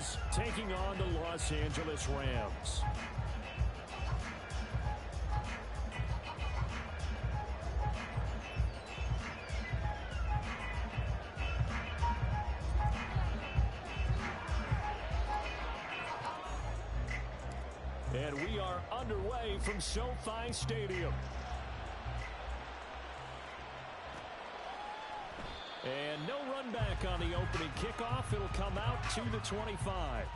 Eagles taking on the Los Angeles Rams. And we are underway from SoFi Stadium. And no run back on the opening kickoff. It'll come out to the 25.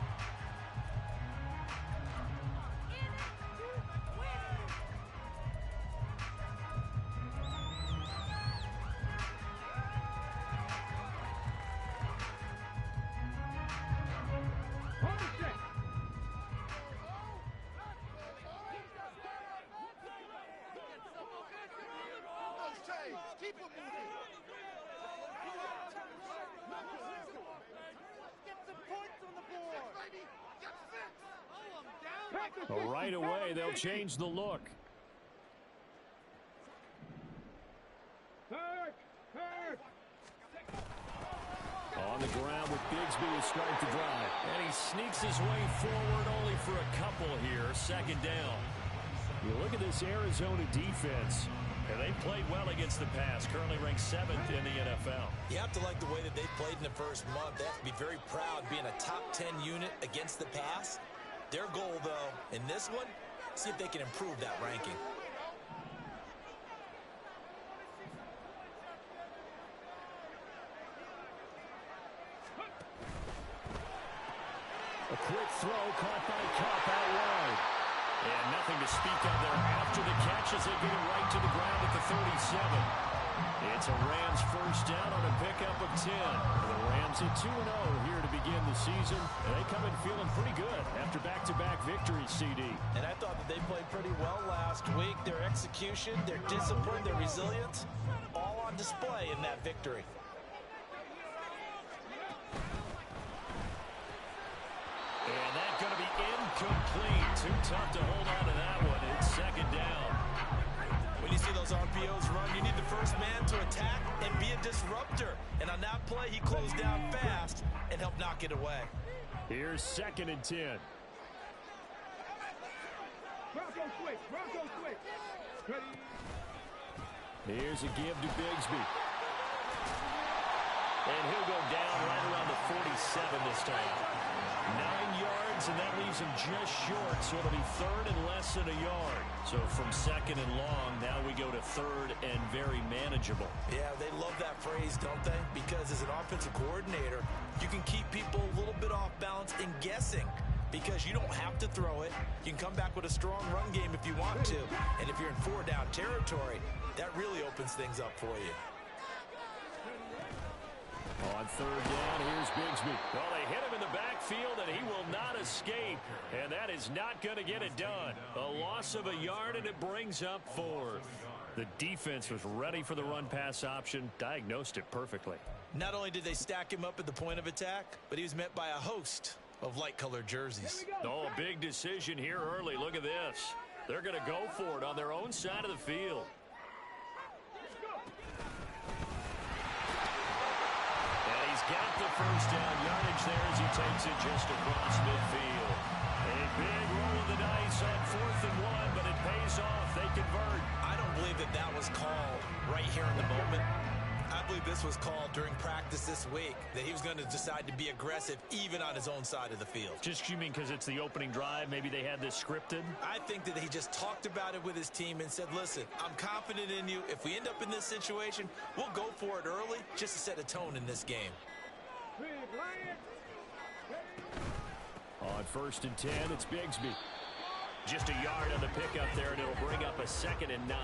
Right away, they'll change the look. On the ground with Bigsby to start the drive. And he sneaks his way forward only for a couple here. Second down. You look at this Arizona defense. And they played well against the pass. Currently ranked 7th in the NFL. You have to like the way that they played in the first month. They have to be very proud being a top 10 unit against the pass. Their goal, though, in this one, see if they can improve that ranking. A quick throw caught by Kupp out wide. And nothing to speak of there after the catch as they get it right to the ground at the 37. It's a Rams first down on a pickup of 10. The Rams at 2-0 here to begin the season. And they come in feeling pretty good after back-to-back victories, CD. And I thought that they played pretty well last week. Their execution, their discipline, their resilience, all on display in that victory. And that's going to be incomplete. Too tough to hold on to that one. It's second down. When you see those RPOs run, you need the first man to attack and be a disruptor. And on that play, he closed down fast and helped knock it away. Here's 2nd and 10. Bronco quick. Here's a give to Bigsby. And he'll go down right around the 47 this time. 9 yards, and that leaves him just short, so it'll be 3rd and less than a yard. So from 2nd and long, now we go to 3rd and very manageable. Yeah, they love that phrase, don't they? Because as an offensive coordinator, you can keep people a little bit off balance and guessing because you don't have to throw it. You can come back with a strong run game if you want to. And if you're in 4-down territory, that really opens things up for you. On 3rd down, here's Bigsby. Well, they hit him in the backfield, and he will not escape. And that is not going to get it done. A loss of a yard, and it brings up 4th. The defense was ready for the run-pass option, diagnosed it perfectly. Not only did they stack him up at the point of attack, but he was met by a host of light-colored jerseys. Oh, a big decision here early. Look at this. They're going to go for it on their own side of the field. Got the first down yardage there as he takes it just across midfield. A big roll of the dice on 4th and 1, but it pays off. They convert. I don't believe that that was called right here in the moment. I believe this was called during practice this week, that he was going to decide to be aggressive even on his own side of the field. Just you mean because it's the opening drive? Maybe they had this scripted? I think that he just talked about it with his team and said, listen, I'm confident in you. If we end up in this situation, we'll go for it early just to set a tone in this game. On 1st and 10, it's Bigsby. Just a yard on the pickup there, and it'll bring up a 2nd and 9.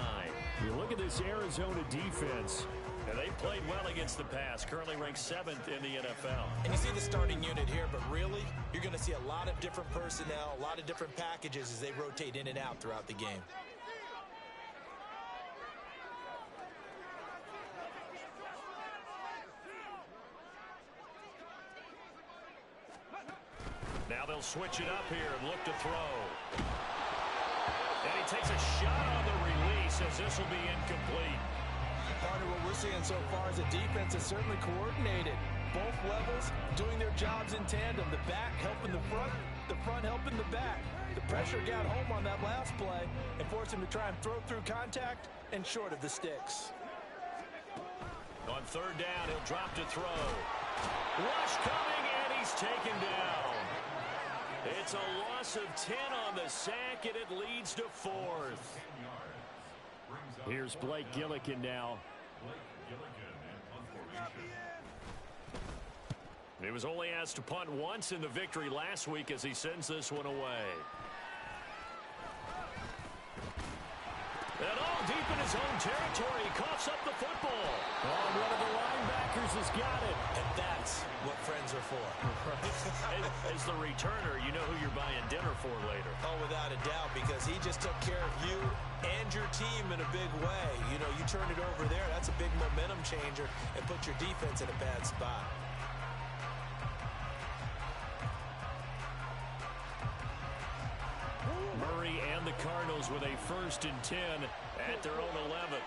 You look at this Arizona defense, and they played well against the pass. Currently ranked 7th in the NFL. And you see the starting unit here, but really, you're going to see a lot of different personnel, a lot of different packages as they rotate in and out throughout the game. Now they'll switch it up here and look to throw. And he takes a shot on the release as this will be incomplete. Partner, what we're seeing so far is the defense is certainly coordinated. both levels doing their jobs in tandem. The back helping the front helping the back. The pressure got home on that last play and forced him to try and throw through contact and short of the sticks. On third down, he'll drop to throw. Rush coming, and he's taken down. It's a loss of 10 on the sack, and it leads to fourth. Here's Blake Gillikin now. He was only asked to punt once in the victory last week as he sends this one away. And all deep in his own territory, he coughs up the football. Oh, one of the linebackers has got it. And that's what friends are for. As the returner, you know who you're buying dinner for later. Oh, without a doubt, because he just took care of you and your team in a big way. You know, you turn it over there, that's a big momentum changer and put your defense in a bad spot. Murray and the Cardinals with a 1st and 10 at their own 11.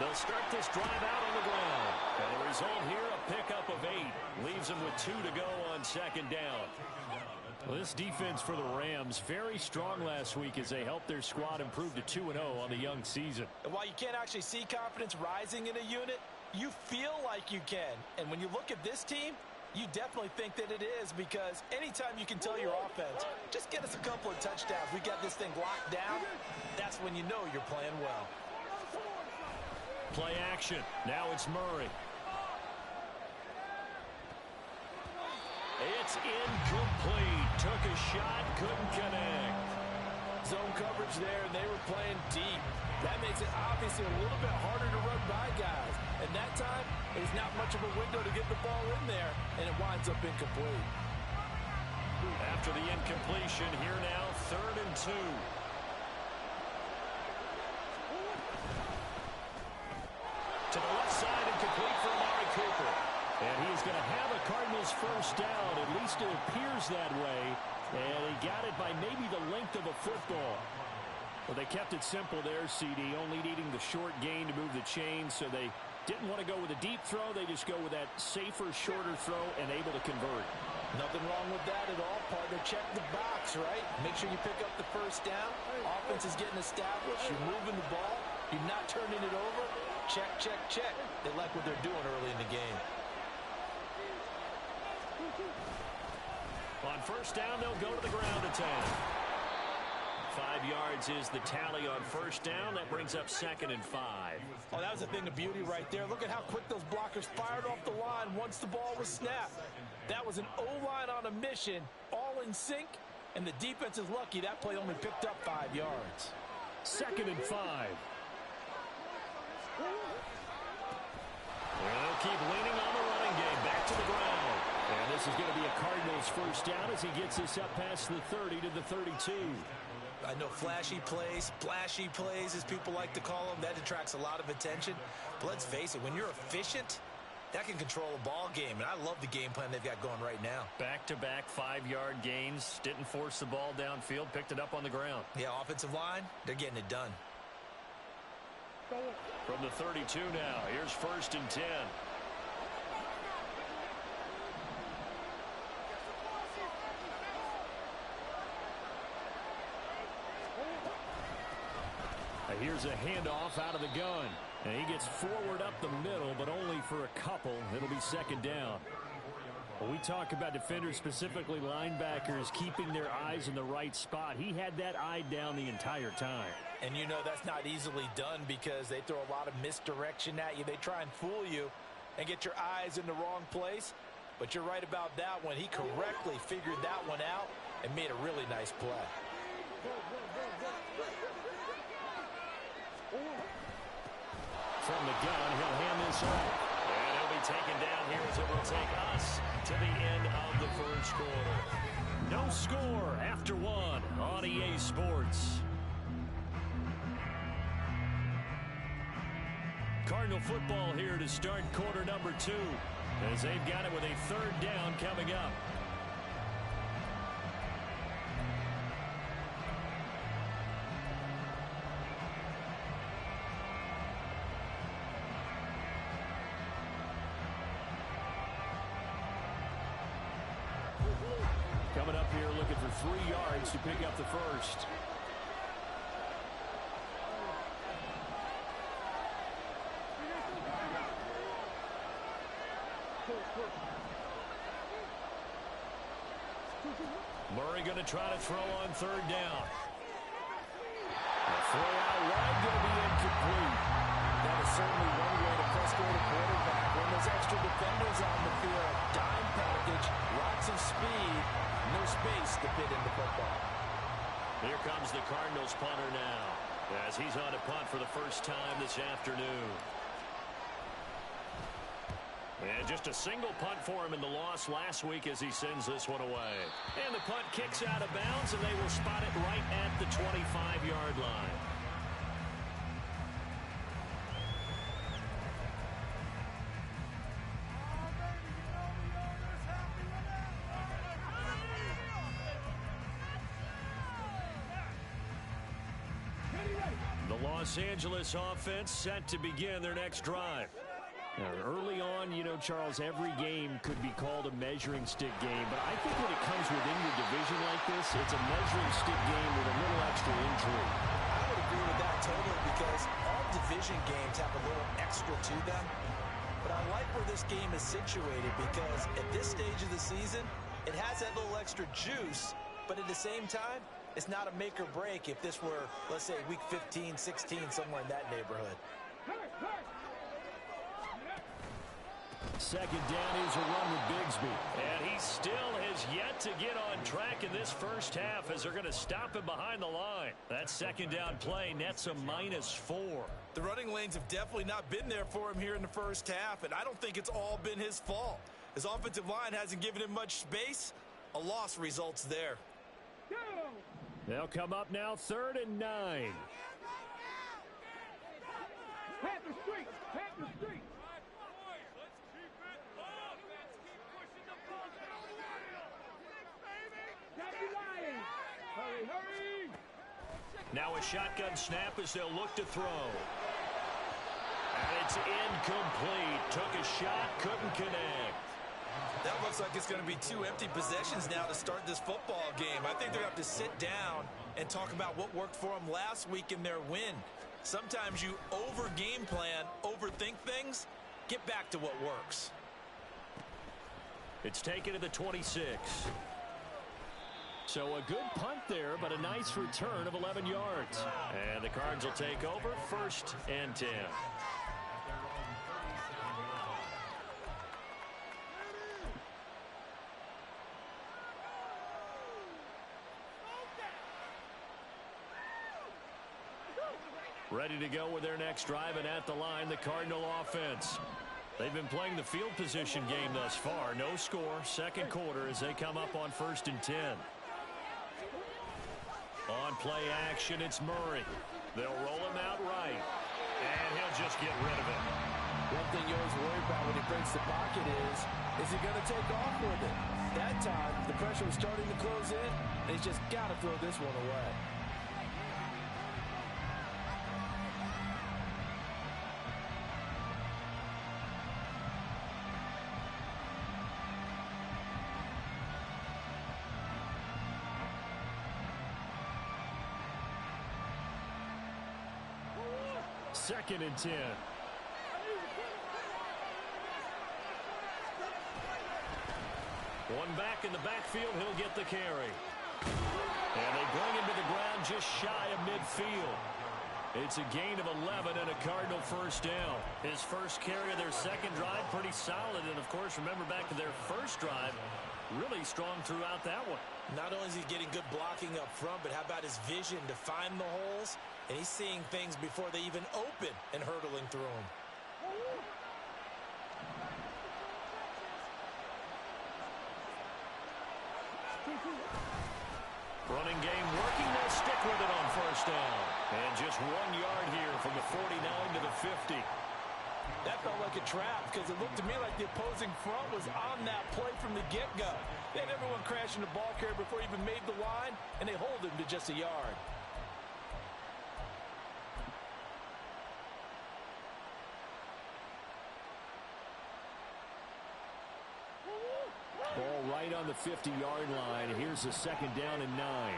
They'll start this drive out on the ground. And the result here, a pickup of 8. Leaves them with 2 to go on 2nd down. Well, this defense for the Rams, very strong last week as they helped their squad improve to 2-0 on the young season. And while you can't actually see confidence rising in a unit, you feel like you can. And when you look at this team, you definitely think that it is, because anytime you can tell your offense, just get us a couple of touchdowns, we got this thing locked down, that's when you know you're playing well. Play action. Now it's Murray. It's incomplete. Took a shot, couldn't connect. Zone coverage there, and they were playing deep. That makes it obviously a little bit harder to run by guys. And that time, there's not much of a window to get the ball in there, and it winds up incomplete. After the incompletion, here now, 3rd and 2. To the left side and complete for Amari Cooper. And he's going to have a Cardinals 1st down. At least it appears that way. And he got it by maybe the length of a football. Well, they kept it simple there, CD, only needing the short gain to move the chains. So they didn't want to go with a deep throw. They just go with that safer, shorter throw and able to convert. Nothing wrong with that at all, partner. Check the box, right? Make sure you pick up the 1st down. Offense is getting established. You're moving the ball. You're not turning it over. Check, check, check. They like what they're doing early in the game. On 1st down, they'll go to the ground attack. 5 yards is the tally on 1st down. That brings up 2nd and 5. Oh, that was a thing of beauty right there. Look at how quick those blockers fired off the line once the ball was snapped. That was an O-line on a mission, all in sync, and the defense is lucky that play only picked up 5 yards. 2nd and 5. They'll keep leaning on the running game. Back to the ground. And this is going to be a Cardinals 1st down as he gets this up past the 30 to the 32. I know flashy plays, splashy plays, as people like to call them, that attracts a lot of attention. But let's face it, when you're efficient, that can control a ball game. And I love the game plan they've got going right now. Back-to-back 5-yard gains. Didn't force the ball downfield. Picked it up on the ground. Yeah, offensive line, they're getting it done. From the 32 now. Here's 1st and 10. Here's a handoff out of the gun. And he gets forward up the middle, but only for a couple. It'll be 2nd down. When we talk about defenders, specifically linebackers, keeping their eyes in the right spot, he had that eye down the entire time. And you know that's not easily done because they throw a lot of misdirection at you. They try and fool you and get your eyes in the wrong place. But you're right about that one. He correctly figured that one out and made a really nice play. From the gun, he'll hand this off. And he'll be taken down here as it will take us to the end of the 1st quarter. No score after 1 on EA Sports. Cardinal football here to start quarter number 2 as they've got it with a 3rd down coming up. here looking for 3 yards to pick up the first. Murray going to try to throw on 3rd down. The throw out wide going to be incomplete. That is certainly one way to frustrate a quarterback when there's extra defenders on the field. Dime package, lots of speed, no space to fit in the football. Here comes the Cardinals punter now, as he's on a punt for the first time this afternoon. And just a single punt for him in the loss last week as he sends this one away. And the punt kicks out of bounds, and they will spot it right at the 25-yard line. The Los Angeles offense set to begin their next drive. Now, early on, you know, Charles, every game could be called a measuring stick game, but I think when it comes within your division like this, it's a measuring stick game with a little extra intrigue. I would agree with that totally because all division games have a little extra to them. But I like where this game is situated because at this stage of the season, it has that little extra juice, but at the same time, it's not a make or break if this were, let's say, week 15, 16, somewhere in that neighborhood. Second down is a run with Bigsby. And he still has yet to get on track in this first half as they're going to stop him behind the line. That second down play nets a -4. The running lanes have definitely not been there for him here in the first half, and I don't think it's all been his fault. His offensive line hasn't given him much space. A loss results there. They'll come up now 3rd and 9. Panther Street! Panther Street! Hurry, hurry! Now a shotgun snap as they'll look to throw. And it's incomplete. Took a shot, couldn't connect. That looks like it's going to be 2 empty possessions now to start this football game. I think they're going to have to sit down and talk about what worked for them last week in their win. Sometimes you over-game plan, overthink things, get back to what works. It's taken to the 26. So a good punt there, but a nice return of 11 yards. And the Cards will take over 1st and 10. Ready to go with their next drive, and at the line, the Cardinal offense. They've been playing the field position game thus far. No score, second quarter as they come up on 1st and 10. On play action, it's Murray. They'll roll him out right, and he'll just get rid of it. One thing you always worry about when he breaks the pocket is he going to take off with it? That time, the pressure was starting to close in, and he's just got to throw this one away. Second and 10. One back in the backfield, he'll get the carry. And they bring him to the ground just shy of midfield. It's a gain of 11 and a Cardinal first down. His first carry of their second drive, pretty solid. And, of course, remember back to their first drive, really strong throughout that one. Not only is he getting good blocking up front, but how about his vision to find the holes? And he's seeing things before they even open and hurdling through them. Running game working. They'll stick with it on first down. And just 1 yard here from the 49 to the 50. That felt like a trap because it looked to me like the opposing front was on that play from the get-go. They had everyone crashing the ball carrier before he even made the line, and they hold him to just a yard. Ball right on the 50-yard line. Here's a 2nd down and 9.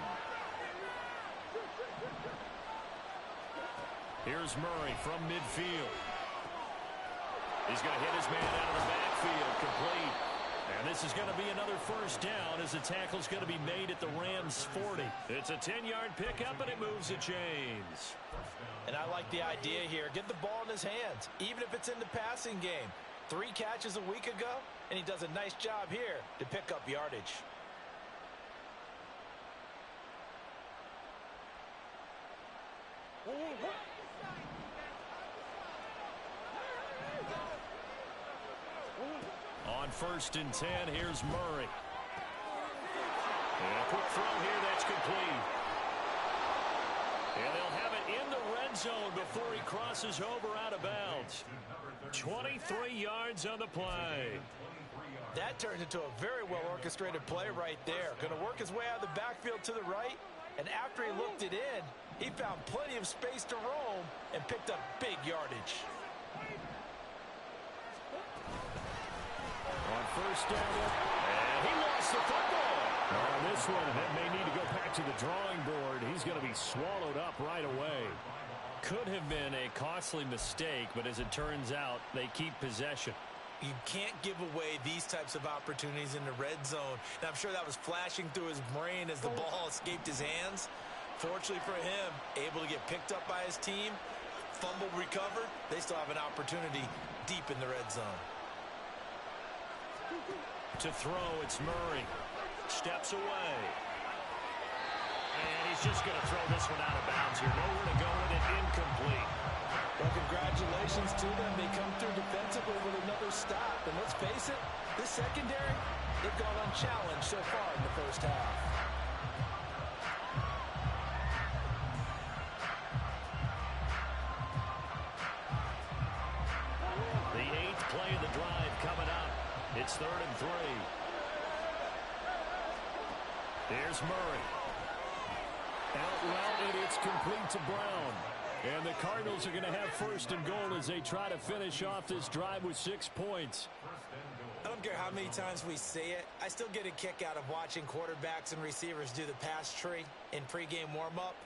Here's Murray from midfield. He's going to hit his man out of the backfield, complete. And this is going to be another 1st down as the tackle's going to be made at the Rams' 40. It's a 10-yard pickup, and it moves the chains. And I like the idea here. Get the ball in his hands, even if it's in the passing game. 3 catches a week ago, and he does a nice job here to pick up yardage. On 1st and 10, here's Murray. And a quick throw here, that's complete. And they'll have it in the red zone before he crosses over out of bounds. 23 yards on the play. That turned into a very well-orchestrated play right there. Going to work his way out of the backfield to the right, and after he looked it in, he found plenty of space to roam and picked up big yardage. On 1st down, and he lost the football. On this one, that may need to go back to the drawing board. He's going to be swallowed up right away. Could have been a costly mistake, but as it turns out, they keep possession. You can't give away these types of opportunities in the red zone. And I'm sure that was flashing through his brain as the ball escaped his hands. Fortunately for him, able to get picked up by his team, fumble recovered. They still have an opportunity deep in the red zone. To throw, it's Murray. Steps away. And he's just going to throw this one out of bounds here. Nowhere to go with it, incomplete. Well, congratulations to them. They come through defensively with another stop. And let's face it, this secondary, they've gone unchallenged so far in the 1st half. The 8th play of the drive coming up. It's 3rd and 3. Here's Murray. Out route, and it's complete to Brown. And the Cardinals are going to have 1st and goal as they try to finish off this drive with 6 points. I don't care how many times we say it, I still get a kick out of watching quarterbacks and receivers do the pass tree in pregame warm-up.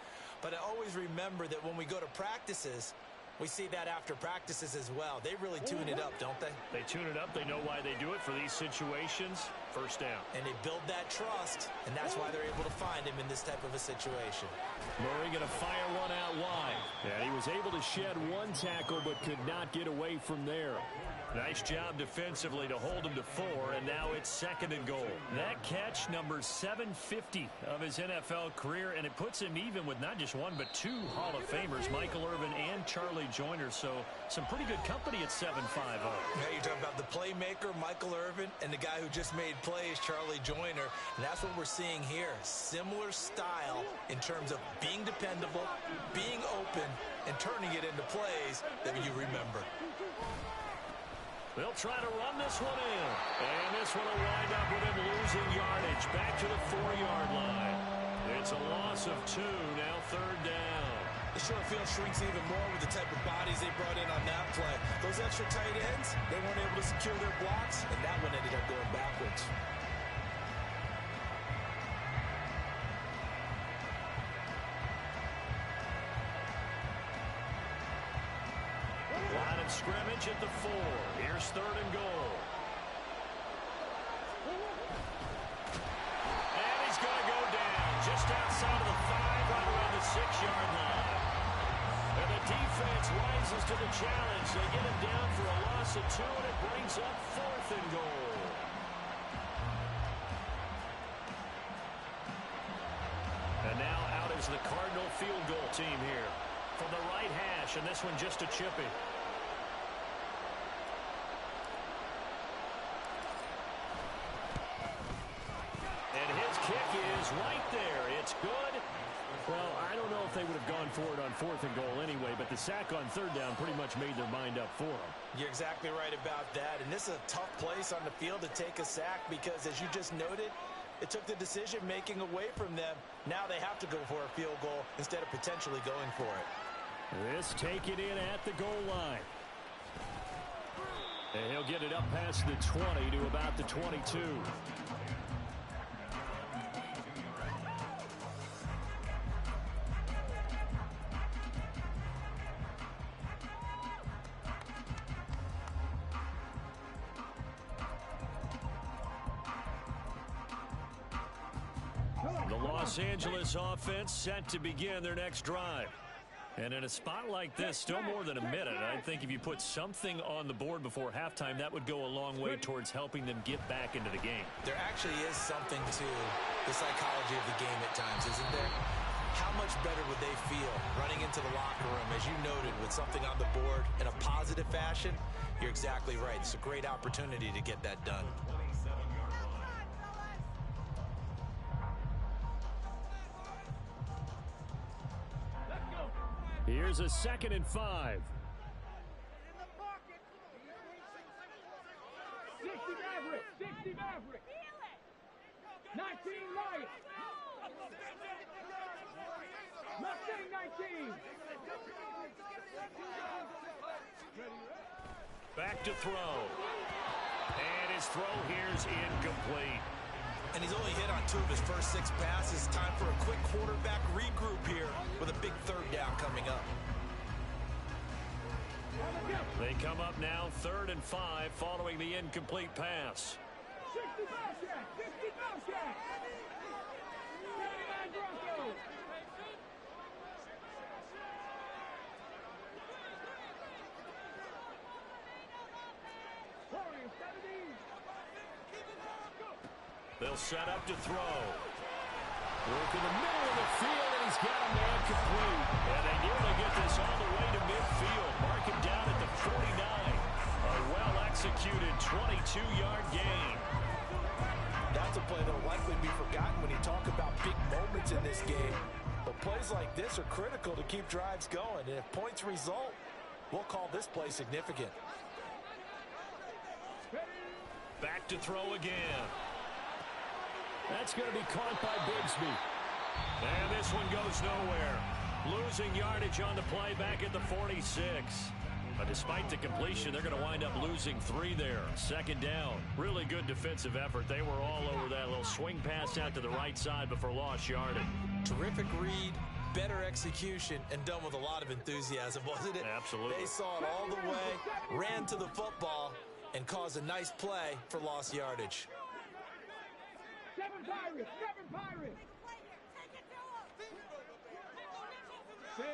But I always remember that when we go to practices, we see that after practices as well. They really tune it up, don't they? They tune it up. They know why they do it for these situations. 1st down. And they build that trust, and that's why they're able to find him in this type of a situation. Murray going to fire one out wide. And he was able to shed 1 tackle, but could not get away from there. Nice job defensively to hold him to 4, and now it's 2nd and goal. That catch, number 750 of his NFL career, and it puts him even with not just 1 but 2 Hall of Famers, Michael Irvin and Charlie Joyner. So some pretty good company at 7'5". Yeah, you're talking about the playmaker, Michael Irvin, and the guy who just made plays, Charlie Joyner. And that's what we're seeing here. Similar style in terms of being dependable, being open, and turning it into plays that you remember. They'll try to run this one in. And this one will wind up with him losing yardage back to the 4-yard line. It's a loss of 2, now 3rd down. The short field shrinks even more with the type of bodies they brought in on that play. Those extra tight ends, they weren't able to secure their blocks, and that one ended up going backwards. Line of scrimmage at the 4. Here's 3rd and goal. And he's going to go down just outside of the 5, right around the 6-yard line. And the defense rises to the challenge. They get him down for a loss of 2, and it brings up 4th and goal. And now out is the Cardinal field goal team here. From the right hash, and this one just a chippy. And his kick is right there. It's good. Well, I don't know if they would have gone for it on 4th and goal anyway, but the sack on 3rd down pretty much made their mind up for them. You're exactly right about that. And this is a tough place on the field to take a sack because, as you just noted, it took the decision-making away from them. Now they have to go for a field goal instead of potentially going for it. This taken in at the goal line. And he'll get it up past the 20 to about the 22. The Los Angeles offense set to begin their next drive. And in a spot like this, still more than a minute, I think if you put something on the board before halftime, that would go a long way towards helping them get back into the game. There actually is something to the psychology of the game at times, isn't there? How much better would they feel running into the locker room, as you noted, with something on the board in a positive fashion? You're exactly right. It's a great opportunity to get that done. Here's a 2nd and 5. 60 Maverick. 60 Maverick. 19 Lions. Mustang 19. Back to throw. And his throw here's incomplete. And he's only hit on 2 of his first 6 passes. Time for a quick quarterback regroup here with a big 3rd down coming up. They come up now 3rd and 5 following the incomplete pass. 60 Bowshack. 60 Bowshack. 79 Broncos. They'll set up to throw. Work in the middle of the field, and he's got a man complete. And they nearly get this all the way to midfield. Mark him down at the 49. A well-executed 22-yard gain. That's a play that will likely be forgotten when you talk about big moments in this game. But plays like this are critical to keep drives going. And if points result, we'll call this play significant. Back to throw again. That's going to be caught by Bigsby. And this one goes nowhere. Losing yardage on the play back at the 46. But despite the completion, they're going to wind up losing 3 there. 2nd down. Really good defensive effort. They were all over that little swing pass out to the right side before lost yardage. Terrific read, better execution, and done with a lot of enthusiasm, wasn't it? Absolutely. They saw it all the way, ran to the football, and caused a nice play for lost yardage. 7 Pirates. 7 Pirates. Hey.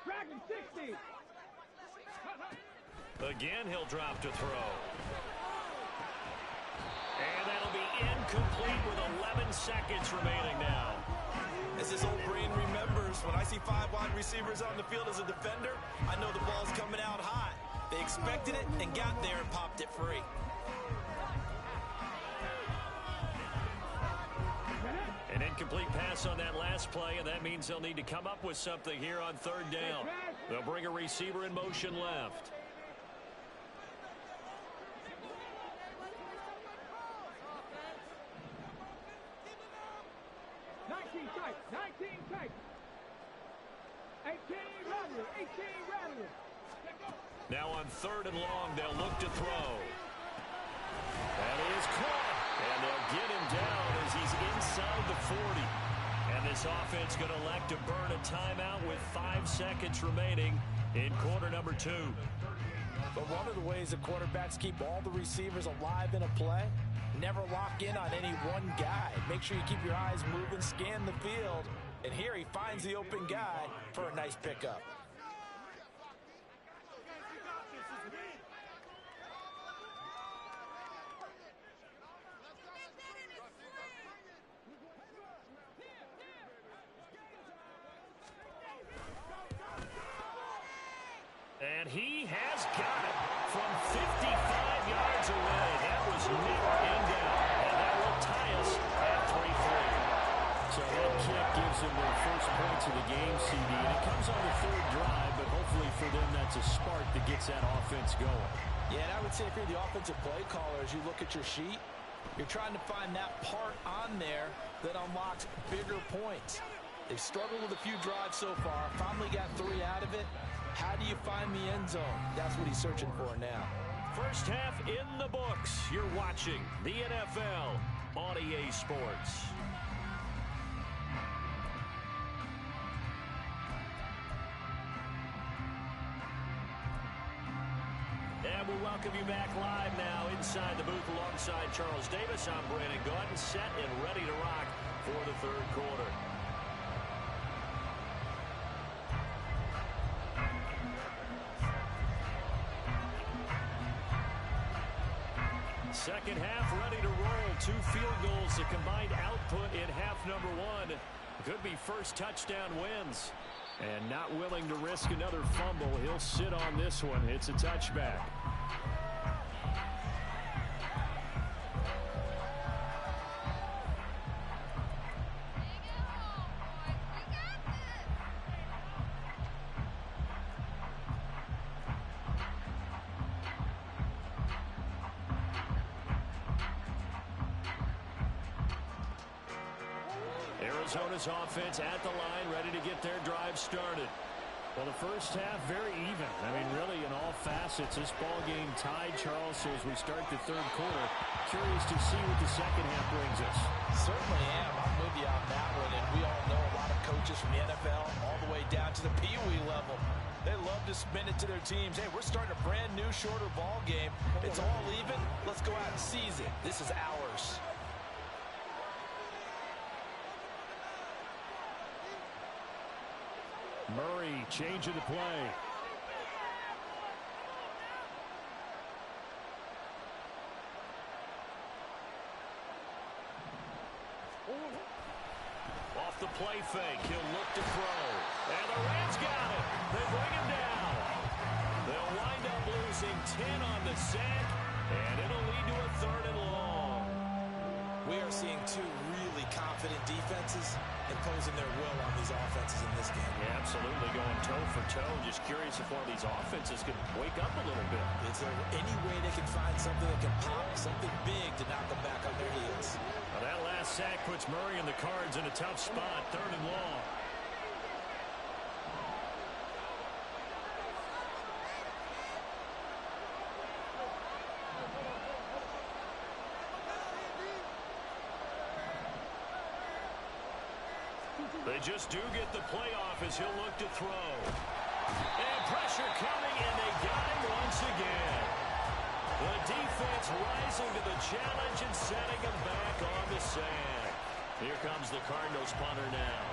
Dragon 60. Again, he'll drop to throw. And that'll be incomplete with 11 seconds remaining now. As his old brain remembers, when I see 5 wide receivers on the field as a defender, I know the ball's coming out hot. They expected it and got there and popped it free. An incomplete pass on that last play, and that means they'll need to come up with something here on 3rd down. They'll bring a receiver in motion left. Now on 3rd and long, they'll look to throw. And he is caught. And they'll get him down as he's inside the 40. And this offense going to elect to burn a timeout with 5 seconds remaining in quarter number 2. But one of the ways that quarterbacks keep all the receivers alive in a play, never lock in on any one guy. Make sure you keep your eyes moving, scan the field. And here he finds the open guy for a nice pickup. And he has got it from 55 yards away. That was never in doubt. And that will tie us at 3-3. So that kick gives them their first points of the game, CD. And it comes on the 3rd drive, but hopefully for them that's a spark that gets that offense going. Yeah, and I would say if you're the offensive play caller, as you look at your sheet, you're trying to find that part on there that unlocks bigger points. They've struggled with a few drives so far, finally got 3 out of it. How do you find the end zone? That's what he's searching for now. First half in the books. You're watching the NFL on EA Sports. And we'll welcome you back live now inside the booth alongside Charles Davis. I'm Brandon Gaudin, set and ready to rock for the third quarter. Second half ready to roll. 2 field goals, the combined output in half number 1. Could be first touchdown wins. And not willing to risk another fumble. He'll sit on this one. It's a touchback. Arizona's offense at the line, ready to get their drive started. Well, the first half, very even. I mean, really, in all facets, this ball game tied, Charles. So as we start the third quarter, curious to see what the second half brings us. Certainly am. I'm with you on that one. And we all know a lot of coaches from the NFL all the way down to the Pee Wee level. They love to spin it to their teams. Hey, we're starting a brand new, shorter ball game. It's all even. Let's go out and seize it. This is ours. Murray changing the play. Off the play fake, he'll look to throw. And the Rams got it. They bring him down. They'll wind up losing 10 on the sack, and it'll lead to a 3rd and long. We are seeing 2 really confident defenses imposing their will on these offenses in this game. Yeah, absolutely, going toe for toe. Just curious if one of these offenses could wake up a little bit. Is there any way they can find something that can pop, something big to knock them back on their heels? Well, that last sack puts Murray and the Cards in a tough spot, 3rd and long. They just do get the playoff as he'll look to throw. And pressure coming, and they got him once again. The defense rising to the challenge and setting him back on the sack. Here comes the Cardinals punter now.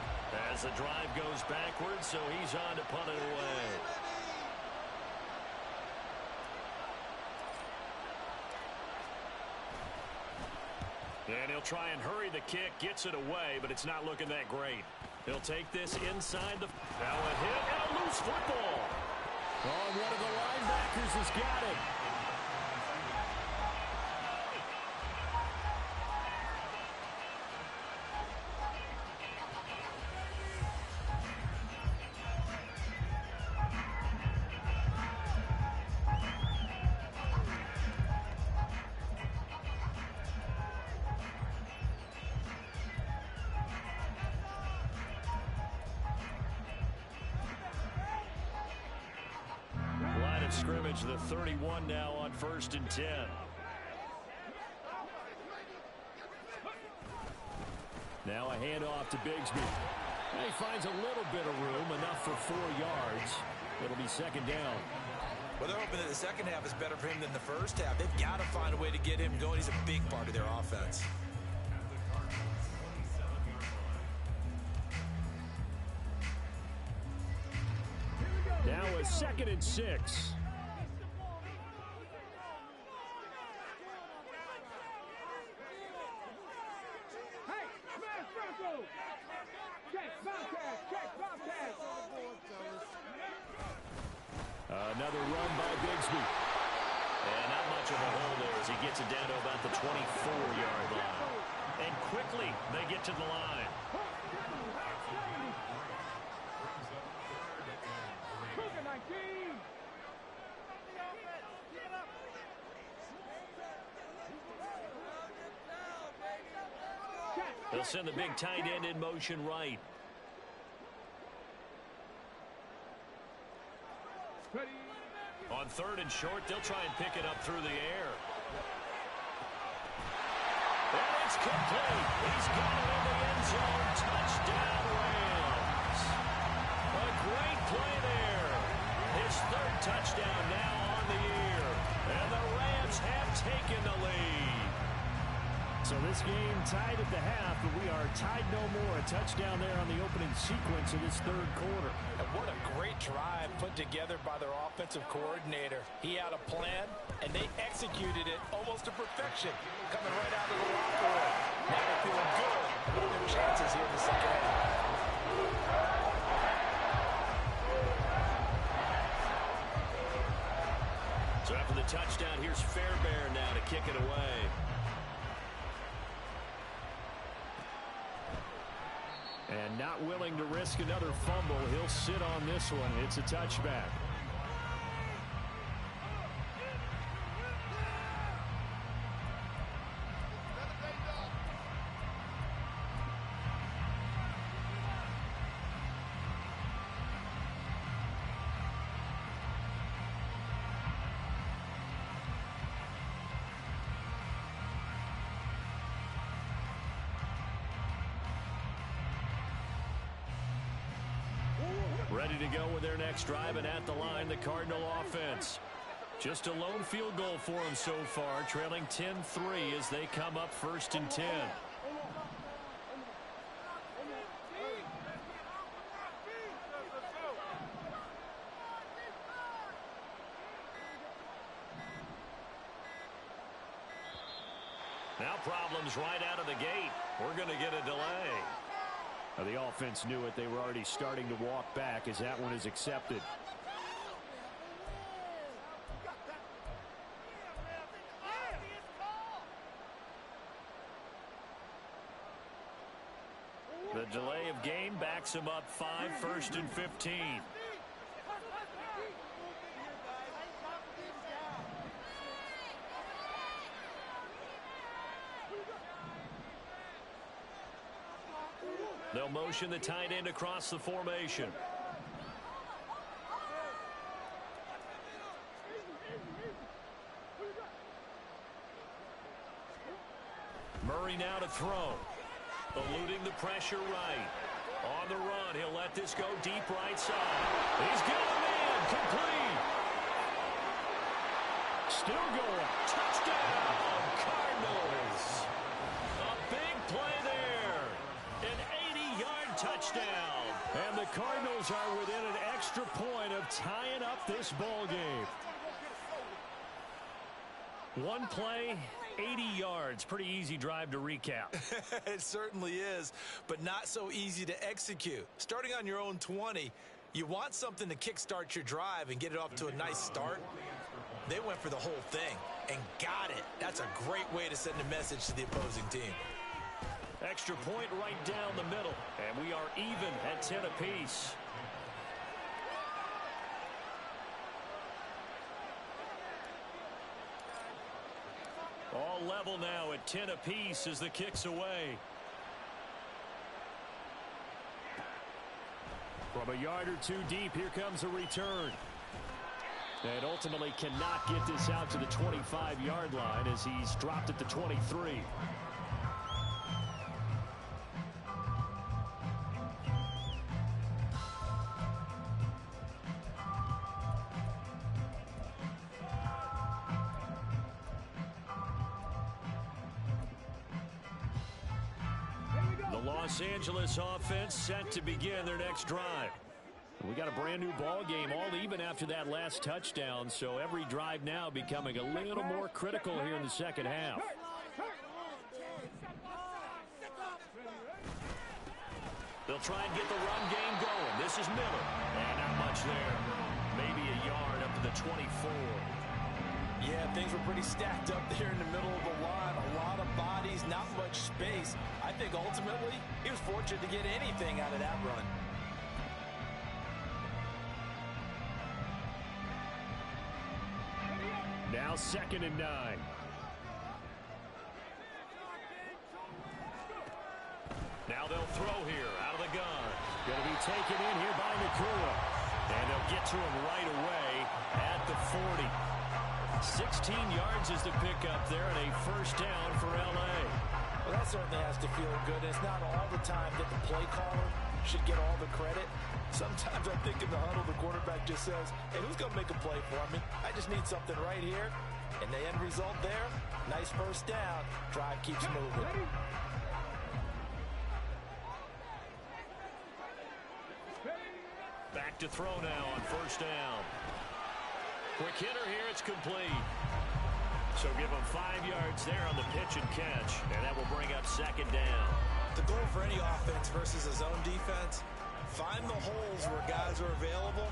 As the drive goes backwards, so he's on to punt it away. And he'll try and hurry the kick, gets it away, but it's not looking that great. He'll take this inside the... Now a hit and a loose football. Oh, and one of the linebackers has got it. Scrimmage, the 31 now on 1st and 10. Now a handoff to Bigsby. And he finds a little bit of room, enough for 4 yards. It'll be 2nd down. Well, they're hoping that the second half is better for him than the first half. They've got to find a way to get him going. He's a big part of their offense. Now a 2nd and 6. Another run by Bigsby. And not much of a hole there as he gets it down to about the 24-yard line. And quickly they get to the line. They'll send the big tight end in motion right. On 3rd and short, they'll try and pick it up through the air. And it's complete. He's got it in the end zone. Touchdown, Rams. A great play there. His 3rd touchdown now on the year. taken the lead. So this game tied at the half, but we are tied no more. A touchdown there on the opening sequence of this third quarter. And what a great drive put together by their offensive coordinator. He had a plan, and they executed it almost to perfection, coming right out of the locker room. Now they're feeling good about their chances here in the second half. So after the touchdown, here's Fairbairn now to kick it away. And not willing to risk another fumble. He'll sit on this one. It's a touchback. Ready to go with their next drive, and at the line, the Cardinal offense. Just a lone field goal for them so far, trailing 10-3 as they come up 1st and 10. Now problems right out of the gate. We're going to get a delay. The offense knew it. They were already starting to walk back as that one is accepted. The delay of game backs him up 5, 1st and 15. They'll motion the tight end across the formation. Murray now to throw. Eluding the pressure right. On the run, he'll let this go deep right side. He's got a man. Complete. Still going. Touchdown, Cardinals. A big play there. An 80-yard touchdown. And the Cardinals are within an extra point of tying up this ball game. One play, 80 yards. Pretty easy drive to recap. It certainly is, but not so easy to execute. Starting on your own 20, you want something to kickstart your drive and get it off to a nice start. They went for the whole thing and got it. That's a great way to send a message to the opposing team. Extra point right down the middle, and we are even at 10 apiece. All level now at 10 apiece as the kick's away. From a yard or two deep, here comes a return. And ultimately cannot get this out to the 25-yard line as he's dropped at the 23. Los Angeles offense set to begin their next drive. We got a brand new ball game, all even after that last touchdown, so every drive now becoming a little more critical here in the second half. They'll try and get the run game going. This is Miller. And not much there. Maybe a yard up to the 24. Yeah, things were pretty stacked up there in the middle of the line. A lot of bodies, not much space. I think ultimately he was fortunate to get anything out of that run. Now 2nd and 9. Now they'll throw here out of the gun. Going to be taken in here by Nakua. And they'll get to him right away at the 40. 16 yards is the pickup there and a first down for L.A. Well, that certainly has to feel good. It's not all the time that the play caller should get all the credit. Sometimes I think in the huddle, the quarterback just says, hey, who's going to make a play for me? I just need something right here. And the end result there, nice first down. Drive keeps moving. Back to throw now on first down. Quick hitter here, it's complete. So give him 5 yards there on the pitch and catch, and that will bring up second down. The goal for any offense versus a zone defense, find the holes where guys are available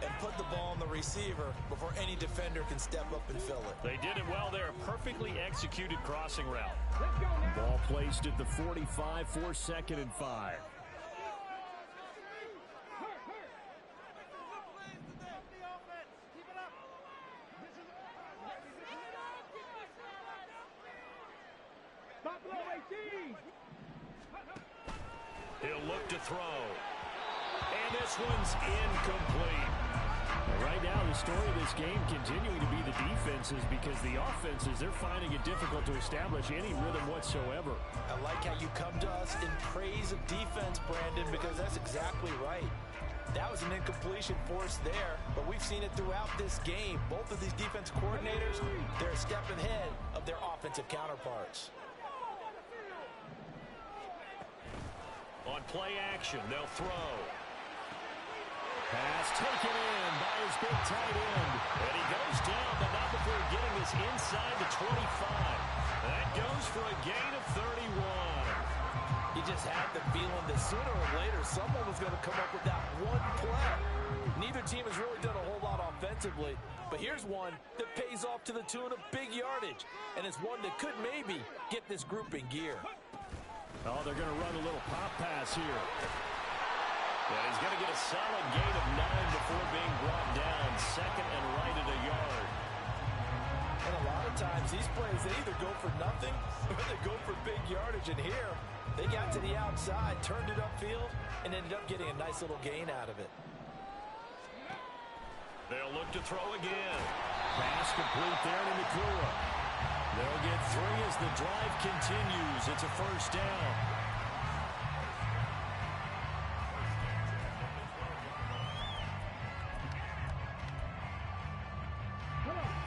and put the ball on the receiver before any defender can step up and fill it. They did it well there. A perfectly executed crossing route. Let's go now. Ball placed at the 45 for 2nd and 5. Buffalo 18. He'll look to throw. And this one's incomplete. Right now, the story of this game continuing to be the defenses, because the offenses, they're finding it difficult to establish any rhythm whatsoever. I like how you come to us in praise of defense, Brandon, because that's exactly right. That was an incompletion forced there, but we've seen it throughout this game. Both of these defense coordinators, they're a step ahead of their offensive counterparts. On play action, they'll throw. Pass taken in by his big tight end. And he goes down, but not before getting this inside the 25. That goes for a gain of 31. You just had the feeling that sooner or later someone was going to come up with that one play. Neither team has really done a whole lot offensively, but here's one that pays off to the tune of big yardage, and it's one that could maybe get this group in gear. Oh, they're going to run a little pop pass here. And he's going to get a solid gain of 9 before being brought down. 2nd and right at a yard. And a lot of times these plays, they either go for nothing or they go for big yardage. And here, they got to the outside, turned it upfield, and ended up getting a nice little gain out of it. They'll look to throw again. Pass complete there to Nakua. They'll get 3 as the drive continues. It's a first down.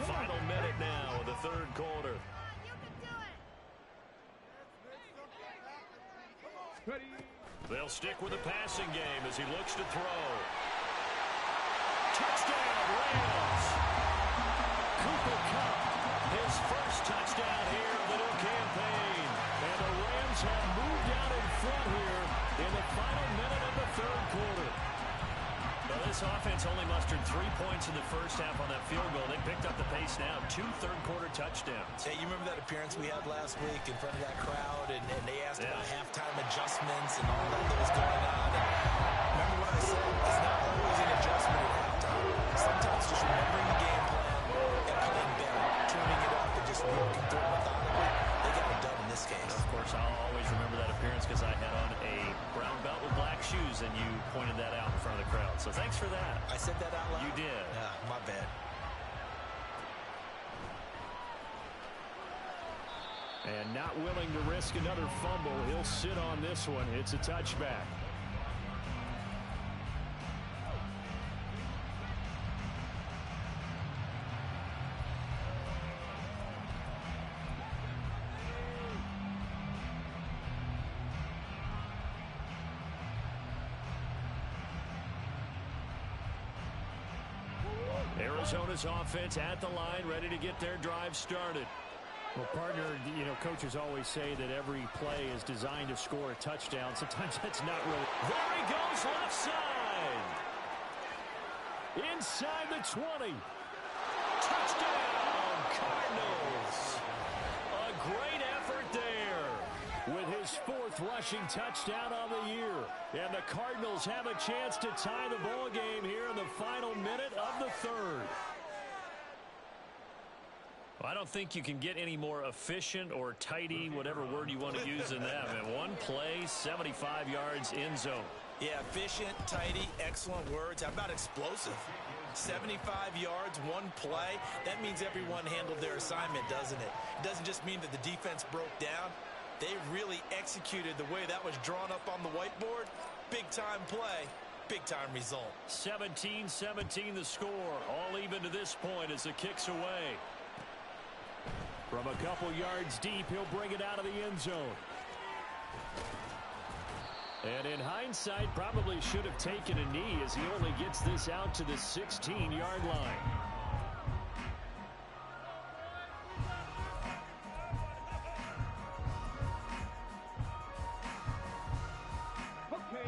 Final minute now of the 3rd quarter. Ready. They'll stick with the passing game as he looks to throw. Touchdown, Rams! Cooper Kupp, his first touchdown here of the new campaign. And the Rams have moved out in front here in the final minute of the 3rd quarter. Well, this offense only mustered 3 points in the first half on that field goal. They picked up the pace now. 2 third-quarter touchdowns. Hey, you remember that appearance we had last week in front of that crowd, and they asked about halftime adjustments and all that was going on. And remember what I said? It's not always an adjustment at halftime. Sometimes just remembering the game plan and playing better, tuning it up and just working through it methodically. They got it done in this case. Of course, I'll always remember that appearance because I had on a brown belt with black shoes, and you pointed that out in front of the crowd. So thanks for that. I said that out loud? You did. Yeah, my bad. And not willing to risk another fumble, he'll sit on this one. It's a touchback. Arizona's offense at the line, ready to get their drive started. Well, partner, you know, coaches always say that every play is designed to score a touchdown. Sometimes that's not really. There he goes, left side. Inside the 20. Touchdown, Cardinals. A great effort there with his 4th rushing touchdown on the year. And the Cardinals have a chance to tie the ball game here in the final minute of the 3rd. I don't think you can get any more efficient or tidy, whatever word you want to use in that. I mean, one play, 75 yards in zone. Yeah, efficient, tidy, excellent words. How about explosive? 75 yards, one play. That means everyone handled their assignment, doesn't it? It doesn't just mean that the defense broke down. They really executed the way that was drawn up on the whiteboard. Big-time play, big-time result. 17-17 the score. All even to this point as the kick's away. From a couple yards deep, he'll bring it out of the end zone. And in hindsight, probably should have taken a knee as he only gets this out to the 16-yard line.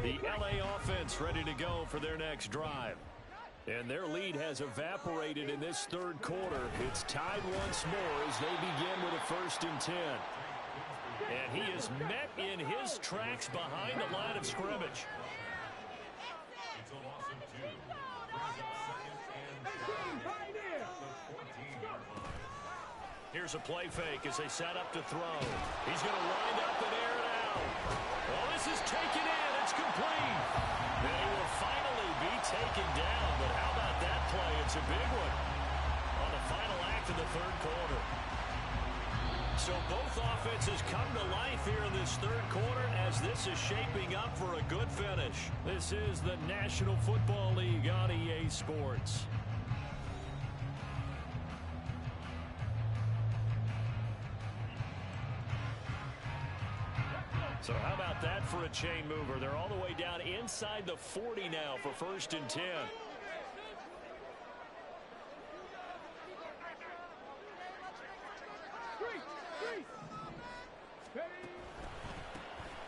The LA offense ready to go for their next drive. And their lead has evaporated in this third quarter. It's tied once more as they begin with a 1st and 10. And he is met in his tracks behind the line of scrimmage. Here's a play fake as they set up to throw. He's going to wind up and air it out. Oh, this is taken in. It's complete. They will finally be taken down, but how about that play? It's a big one on the final act of the third quarter. So both offenses come to life here in this third quarter as this is shaping up for a good finish. This is the National Football League on EA Sports. So how about that for a chain mover? They're all the way down inside the 40 now for 1st and 10.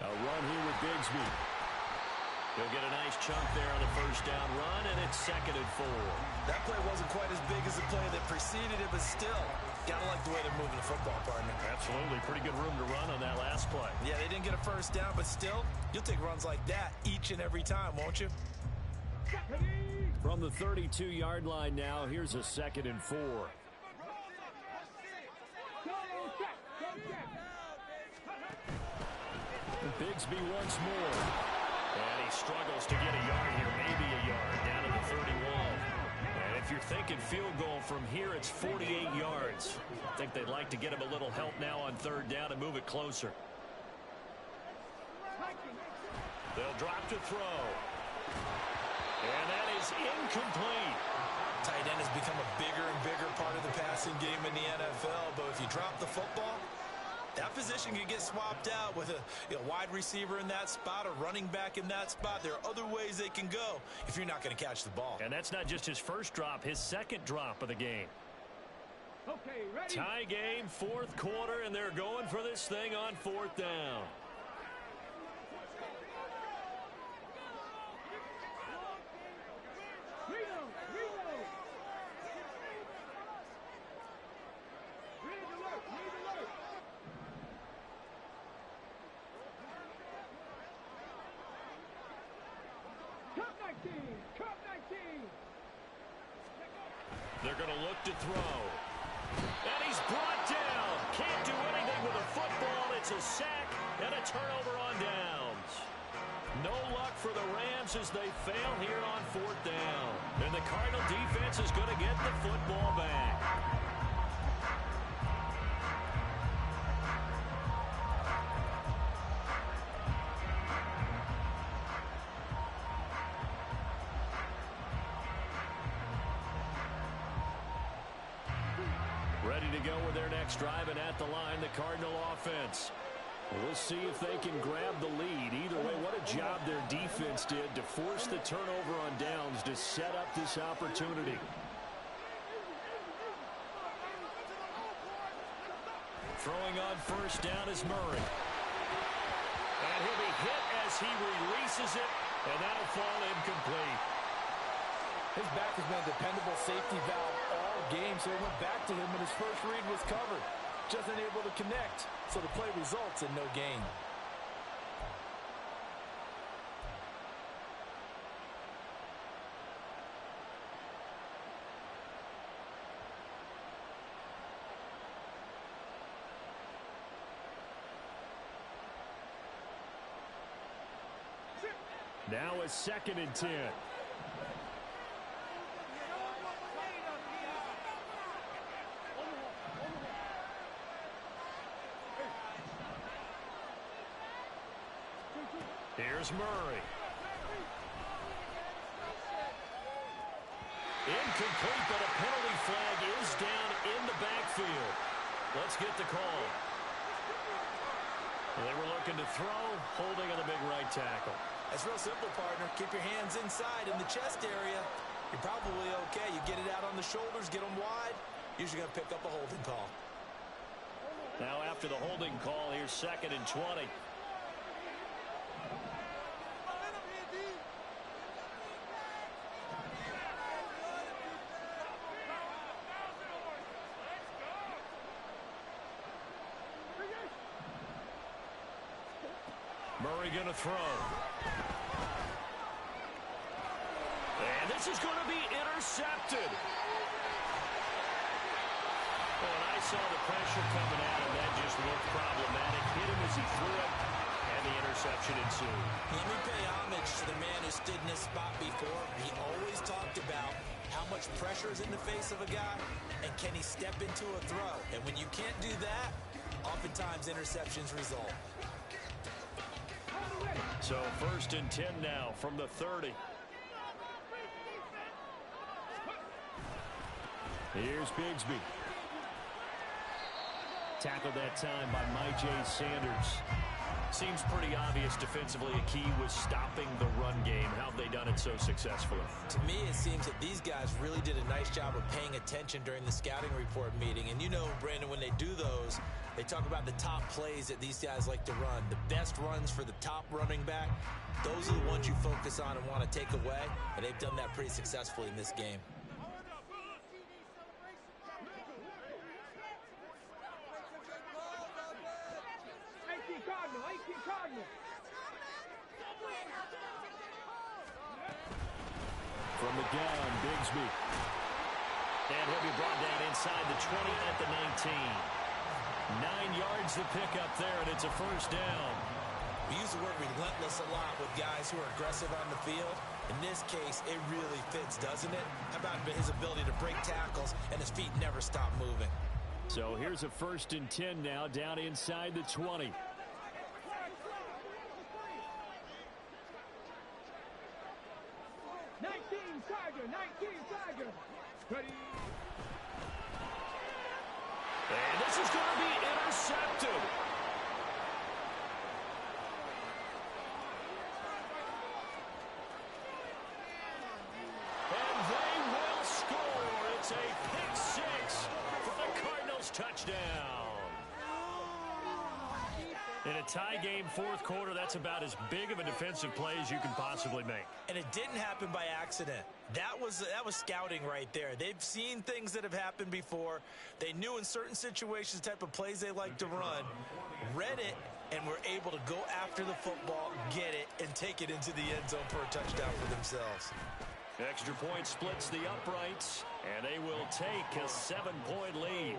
A run here with Bigsby. He'll get a nice chunk there on the 1st down run, and it's 2nd and 4. That play wasn't quite as big as the play that preceded it, but still, gotta like the way they're moving the football, partner. Absolutely. Pretty good room to run on that last play. Yeah, they didn't get a 1st down, but still, you'll take runs like that each and every time, won't you? From the 32-yard line now, here's a 2nd and 4. Bigsby once more. And he struggles to get a yard here, maybe a yard, down to the 31. And if you're thinking field goal from here, it's 48 yards. I think they'd like to get him a little help now on 3rd down and move it closer. They'll drop to throw. And that is incomplete. Tight end has become a bigger and bigger part of the passing game in the NFL, but if you drop the football, that position can get swapped out with a wide receiver in that spot, a running back in that spot. There are other ways they can go if you're not going to catch the ball. And that's not just his 1st drop, his 2nd drop of the game. Okay, ready? Tie game, 4th quarter, and they're going for this thing on 4th down. They're going to look to throw. And he's brought down. Can't do anything with a football. It's a sack and a turnover on downs. No luck for the Rams as they fail here on 4th down. And the Cardinal defense is going to get the football back. Ready to go with their next drive, and at the line, the Cardinal offense. We'll see if they can grab the lead. Either way, what a job their defense did to force the turnover on downs to set up this opportunity. Throwing on 1st down is Murray. And he'll be hit as he releases it, and that'll fall incomplete. His back has been a dependable safety valve all game, so he went back to him when his 1st read was covered. Just unable to connect, so the play results in no gain. Now a 2nd and 10. Here's Murray. Incomplete, but a penalty flag is down in the backfield. Let's get the call. They were looking to throw, holding on the big right tackle. It's real simple, partner. Keep your hands inside in the chest area. You're probably okay. You get it out on the shoulders, get them wide. Usually going to pick up a holding call. Now after the holding call, here's 2nd and 20. Murray going to throw. And this is going to be intercepted. Oh, and I saw the pressure coming at him. That just looked problematic. Hit him as he threw it, and the interception ensued. Let me pay homage to the man who stood in this spot before. He always talked about how much pressure is in the face of a guy, and can he step into a throw. And when you can't do that, oftentimes interceptions result. So 1st and 10 now from the 30. Here's Bigsby. Tackled that time by Myjai Sanders. Seems pretty obvious defensively a key was stopping the run game. How have they done it so successfully? To me, it seems that these guys really did a nice job of paying attention during the scouting report meeting. And you know, Brandon, when they do those, they talk about the top plays that these guys like to run. The best runs for the top running back, those are the ones you focus on and want to take away. And they've done that pretty successfully in this game. From the gun, Bigsby. And he'll be brought down inside the 20 at the 19. 9 yards to pick up there, and it's a 1st down. We use the word relentless a lot with guys who are aggressive on the field. In this case, it really fits, doesn't it? How about his ability to break tackles and his feet never stop moving? So here's a 1st and 10 now, down inside the 20. Ready? And this is going to be intercepted. And they will score. It's a pick 6 for the Cardinals touchdown. In a tie game, 4th quarter, that's about as big of a defensive play as you can possibly make. And it didn't happen by accident. That was scouting right there. They've seen things that have happened before. They knew in certain situations the type of plays they like to run, read it, and were able to go after the football, get it, and take it into the end zone for a touchdown for themselves. Extra point splits the uprights, and they will take a 7-point lead.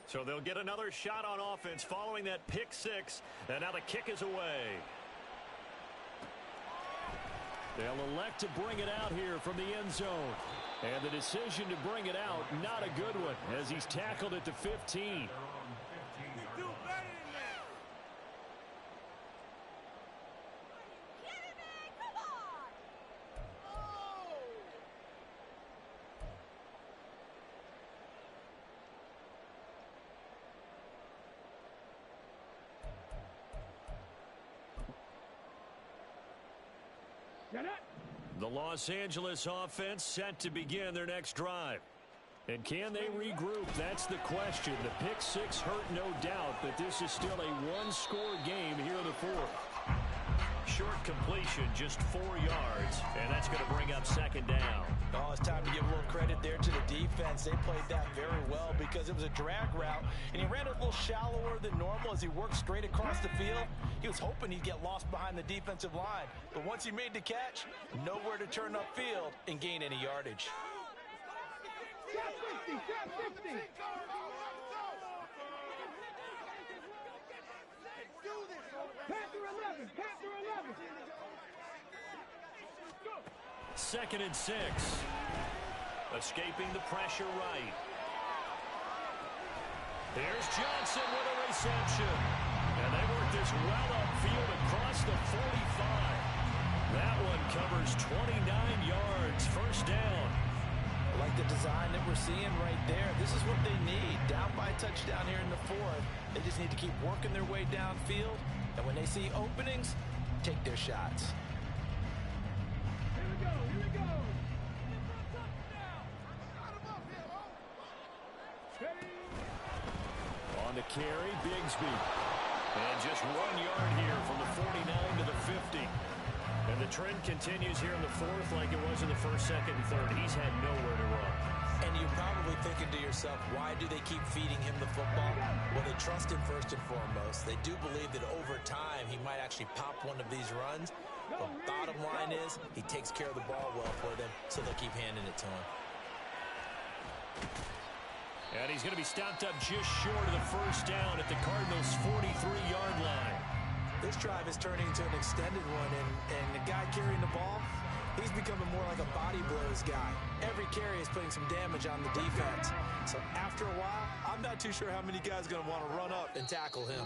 So they'll get another shot on offense following that pick 6. And now the kick is away. They'll elect to bring it out here from the end zone. And the decision to bring it out, not a good one, as he's tackled at the 15. The Los Angeles offense set to begin their next drive. And can they regroup? That's the question. The pick 6 hurt, no doubt, but this is still a one-score game here in the 4th. Short completion, just 4 yards, and that's going to bring up 2nd down. Oh, it's time to give a little credit there to the defense. They played that very well because it was a drag route, and he ran it a little shallower than normal as he worked straight across the field. He was hoping he'd get lost behind the defensive line, but once he made the catch, nowhere to turn upfield and gain any yardage. 2nd and 6. Escaping the pressure right. Here's Johnson with a reception. And they work this well upfield across the 45. That one covers 29 yards. First down. I like the design that we're seeing right there. This is what they need. Down by a touchdown here in the 4th. They just need to keep working their way downfield. And when they see openings, take their shots. Here we go. Here we go. On the carry, Bigsby. And just 1 yard here from the 49 to the 50. And the trend continues here in the 4th like it was in the 1st, 2nd, and 3rd. He's had nowhere to run. And you're probably thinking to yourself, why do they keep feeding him the football? Well, they trust him first and foremost. They do believe that over time he might actually pop one of these runs. But bottom line is he takes care of the ball well for them, so they'll keep handing it to him. And he's going to be stopped up just short of the first down at the Cardinals' 43-yard line. This drive is turning into an extended one, and the guy carrying the ball, he's becoming more like a body blows guy. Every carry is putting some damage on the defense. So after a while, I'm not too sure how many guys are going to want to run up and tackle him.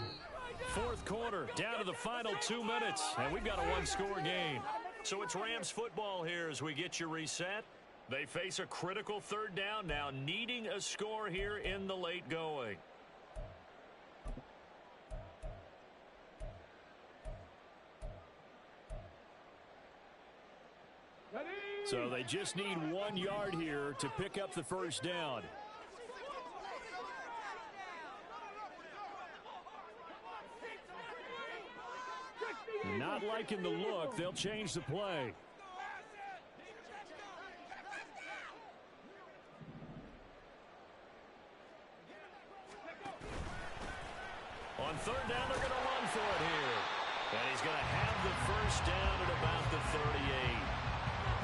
4th quarter, down to the final 2 minutes, and we've got a one-score game. So it's Rams football here as we get you reset. They face a critical 3rd down now, needing a score here in the late going. So they just need 1 yard here to pick up the first down. Not liking the look. They'll change the play. On 3rd down, they're going to run for it here. And he's going to have the first down at about the 38.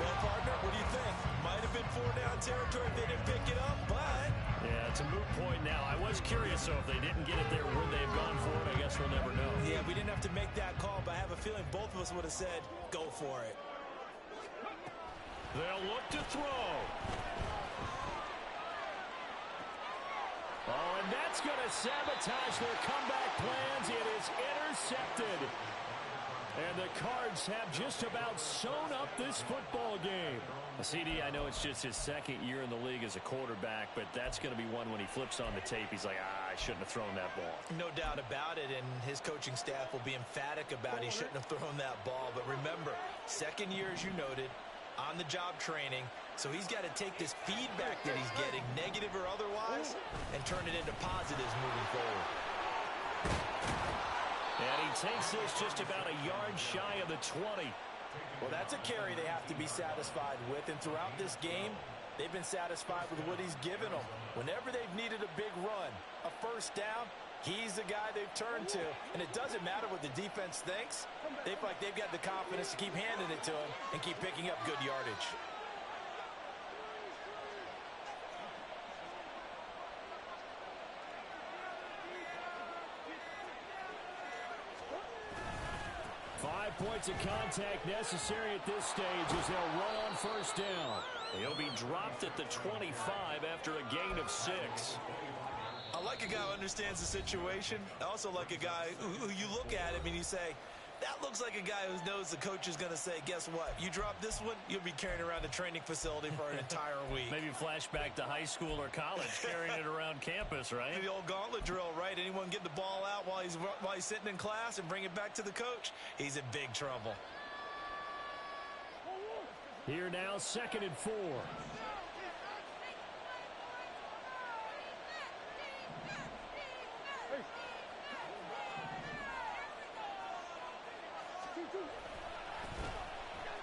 Well, partner, what do you think? Might have been 4-down territory if they didn't pick it up, but... Yeah, it's a moot point now. I was curious, so if they didn't get it there, would they have gone for it? I guess we'll never know. Yeah, we didn't have to make that call, but I have a feeling both of us would have said, go for it. They'll look to throw. Oh, and that's going to sabotage their comeback plans. It is intercepted. And the Cards have just about sewn up this football game. CD, I know it's just his 2nd year in the league as a quarterback, but that's going to be one when he flips on the tape. He's like, I shouldn't have thrown that ball. No doubt about it, and his coaching staff will be emphatic about he shouldn't have thrown that ball. But remember, 2nd year, as you noted, on-the-job training, so he's got to take this feedback that he's getting, negative or otherwise, and turn it into positives moving forward. And he takes this just about a yard shy of the 20. Well, that's a carry they have to be satisfied with, and throughout this game, they've been satisfied with what he's given them. Whenever they've needed a big run, a first down, he's the guy they've turned to, and it doesn't matter what the defense thinks. They feel like they've got the confidence to keep handing it to him and keep picking up good yardage. Points of contact necessary at this stage as they'll run on first down. He'll be dropped at the 25 after a gain of 6. I like a guy who understands the situation. I also like a guy who you look at him and you say, that looks like a guy who knows the coach is going to say, guess what? You drop this one, you'll be carrying around the training facility for an entire week. Maybe flashback to high school or college, carrying it around campus, right? The old gauntlet drill, right? Anyone get the ball out while he's sitting in class and bring it back to the coach? He's in big trouble. Here now, 2nd and 4.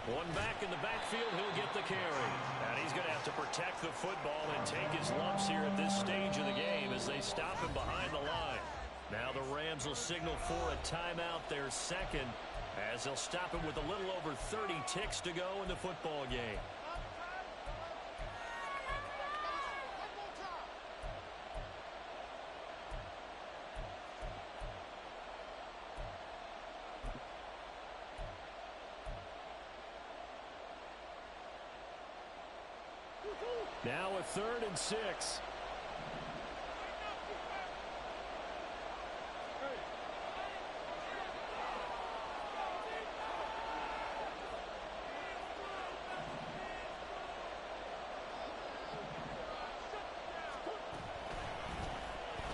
One back in the backfield, he'll get the carry. And he's going to have to protect the football and take his lumps here at this stage of the game as they stop him behind the line. Now the Rams will signal for a timeout, their 2nd, as they'll stop him with a little over 30 ticks to go in the football game. Now a 3rd and 6.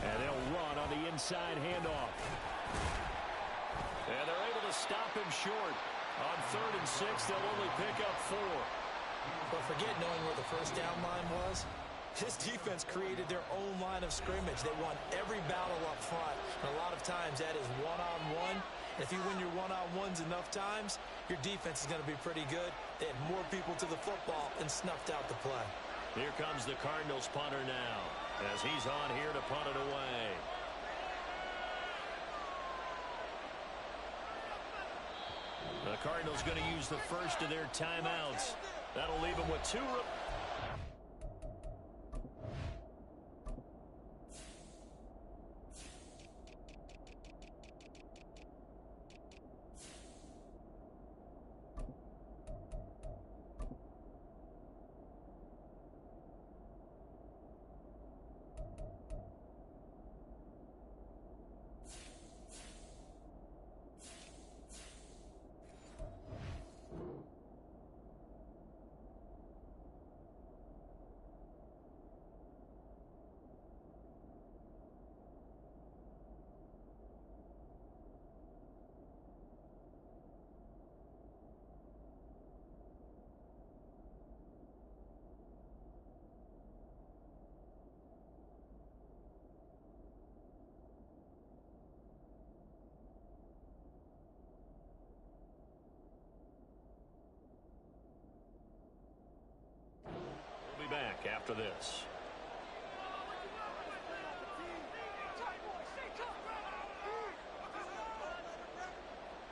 And they'll run on the inside handoff. And they're able to stop him short. On 3rd and 6, they'll only pick up 4. But forget knowing where the first down line was. This defense created their own line of scrimmage. They won every battle up front. And a lot of times that is one-on-one. If you win your one-on-ones enough times, your defense is going to be pretty good. They had more people to the football and snuffed out the play. Here comes the Cardinals punter now, as he's on here to punt it away. The Cardinals going to use the first of their timeouts. That'll leave them with 2. Back after this.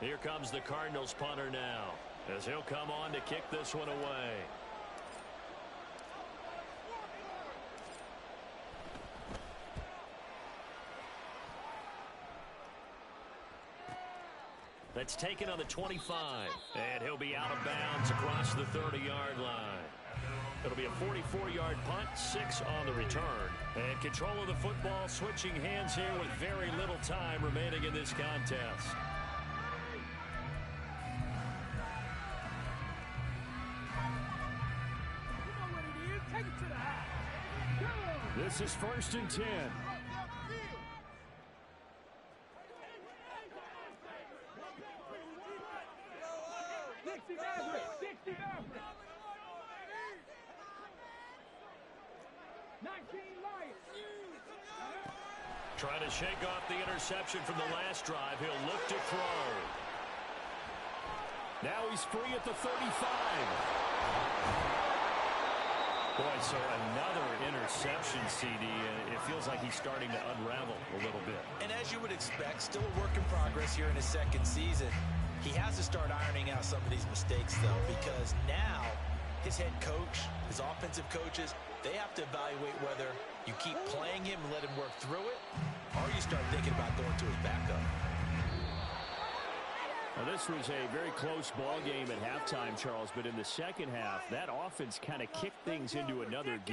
Here comes the Cardinals punter now, as he'll come on to kick this one away. That's taken on the 25, and he'll be out of bounds across the 30-yard line. It'll be a 44-yard punt, 6 on the return. And control of the football switching hands here with very little time remaining in this contest. This is 1st and 10. Trying to shake off the interception from the last drive. He'll look to throw. Now he's free at the 35. Boy, so another interception, CD. It feels like he's starting to unravel a little bit. And as you would expect, still a work in progress here in his 2nd season. He has to start ironing out some of these mistakes, though, because now his head coach, his offensive coaches, they have to evaluate whether you keep playing him and let him work through it, or you start thinking about going to his backup. Well, this was a very close ball game at halftime, Charles, but in the second half, that offense kind of kicked things into another gear.